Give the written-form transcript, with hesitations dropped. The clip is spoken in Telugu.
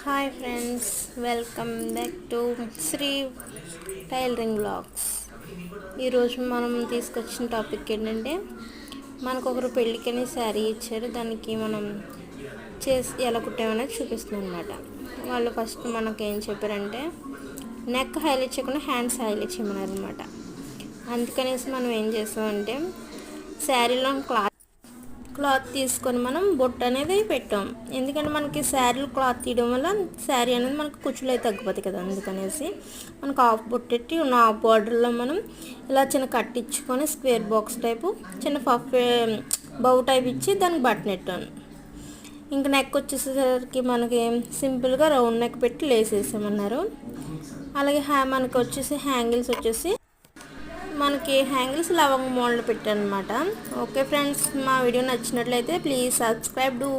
Hi friends, welcome back to Shri tailoring blogs. ఈరోజు మనం తీసుకొచ్చిన టాపిక్ ఏంటంటే, మనకు ఒకరు పెళ్ళికని శారీ ఇచ్చారు. దానికి మనం చేసి ఎలా కుట్టామనేది చూపిస్తున్నాం అనమాట. వాళ్ళు ఫస్ట్ మనకు ఏం చెప్పారంటే, నెక్ హైలైట్ చేయకుండా హ్యాండ్స్ హైలైట్ చేయమన్నారు అనమాట. అందుకనేసి మనం ఏం చేస్తామంటే, శారీలో క్లాత్ తీసుకొని మనం బొట్టు అనేది పెట్టాం. ఎందుకంటే మనకి శారీలు క్లాత్ తీయడం వల్ల శారీ అనేది మనకు కుచ్చులు అయితే తగ్గిపోతాయి కదా. అందుకనేసి మనకు హాఫ్ బొట్టెట్టి ఉన్న హాఫ్ బార్డర్లో మనం ఇలా చిన్న కట్ ఇచ్చుకొని స్క్వేర్ బాక్స్ టైపు చిన్న పఫ్ బౌ టైప్ ఇచ్చి దానికి బటన్ పెట్టాను. ఇంకా నెక్ వచ్చేసరికి మనకి సింపుల్గా రౌండ్ నెక్ పెట్టి లేస్ వేసామన్నారు. అలాగే మనకి వచ్చేసి హ్యాంగిల్స్ వచ్చేసి మనకి హ్యాంగిల్స్ లవంగ మోడల్ పెట్టాను అనమాట. ఓకే ఫ్రెండ్స్, మా వీడియో నచ్చినట్లయితే ప్లీజ్ సబ్స్క్రైబ్ డు.